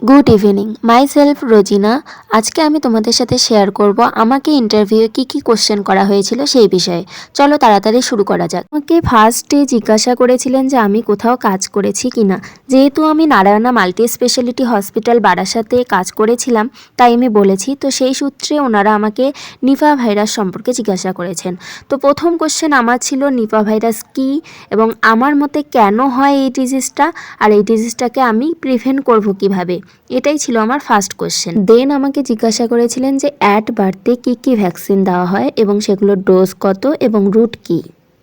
Good evening, myself Rojina. আজকে আমি তোমাদের সাথে শেয়ার করব আমাকে ইন্টারভিউয়ে কি কোশ্চেন করা হয়েছিল সেই বিষয়ে। চলো তাড়াতাড়ি শুরু করা যাক। আমাকে ফার্স্টে জিজ্ঞাসা করেছিলেন যে আমি কোথাও কাজ করেছি কিনা। যেহেতু আমি নারায়ণা মাল্টি স্পেশালিটি হসপিটাল বারাসাতে কাজ করেছিলাম তাই আমি বলেছি। তো সেই সূত্রে ওনারা আমাকে নিপা ভাইরাস সম্পর্কে জিজ্ঞাসা করেছেন। তো প্রথম কোশ্চেন আমার ছিল নিপা ভাইরাস কী এবং আমার মতে কেন হয় এই ডিজিজটা, আর এই ডিজিজটাকে আমি প্রিভেন্ট করব কিভাবে, এটাই ছিল আমার ফার্স্ট কোশ্চেন। দেন আমাকে জিজ্ঞাসা করেছিলেন যে অ্যাট বার্থে কী ভ্যাকসিন দেওয়া হয় এবং সেগুলোর ডোজ কত এবং রুট কী।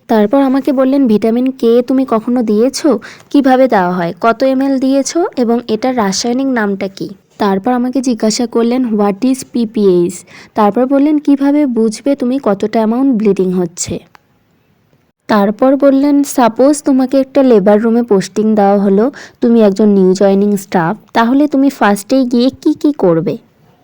তারপর আমাকে বললেন ভিটামিন কে তুমি কখনো দিয়েছো, কিভাবে দেওয়া হয়, কত ml দিয়েছো এবং এটার রাসায়নিক নামটা কী। তারপর আমাকে জিজ্ঞাসা করলেন হোয়াট ইজ পিপিএইচ। তারপর বললেন কিভাবে বুঝবে তুমি কতটা অ্যামাউন্ট ব্লিডিং হচ্ছে। তারপর বললেন সাপোজ তোমাকে একটা লেবার রুমে পোস্টিং দেওয়া হলো, তুমি একজন নিউ জয়নিং স্টাফ, তাহলে তুমি ফার্স্টেই গিয়ে কি করবে।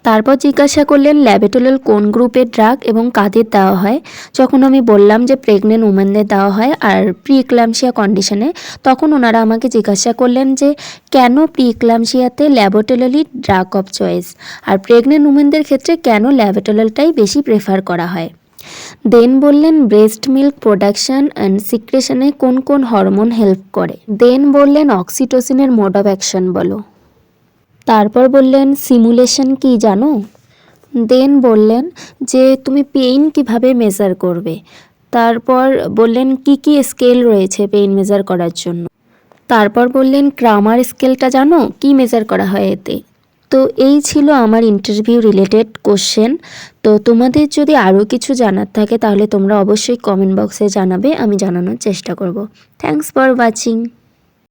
তারপর জিজ্ঞাসা করলেন ল্যাবেটোলাল কোন গ্রুপের ড্রাগ এবং কাদের দেওয়া হয়। যখন আমি বললাম যে প্রেগনেন্ট উমেনদের দেওয়া হয় আর প্রি ইক্লাম্পসিয়া কন্ডিশনে, তখন ওনারা আমাকে জিজ্ঞাসা করলেন যে কেন প্রি ইক্লাম্পসিয়াতে ল্যাবেটোলালই ড্রাগ অফ চয়েস আর প্রেগনেন্ট উমেনদের ক্ষেত্রে কেন ল্যাবেটোলালটাই বেশি প্রেফার করা হয়। দেন বললেন ব্রেস্ট মিল্ক প্রোডাকশন অ্যান্ড সিক্রেশনে কোন হরমোন হেল্প করে। দেন বললেন অক্সিটোসিনের মোড অফ অ্যাকশন বলো। তারপর বললেন সিমুলেশন কি জানো। দেন বললেন যে তুমি পেইন কিভাবে মেজার করবে। তারপর বললেন কি স্কেল রয়েছে পেইন মেজার করার জন্য। তারপর বললেন ক্রামার স্কেলটা জানো, কি মেজার করা হয় এতে। তো এই ছিল আমার ইন্টারভিউ রিলেটেড কোশ্চেন। তো তোমাদের যদি আরও কিছু জানার থাকে তাহলে তোমরা অবশ্যই কমেন্ট বক্সে জানাবে, আমি জানানোর চেষ্টা করব। Thanks for watching.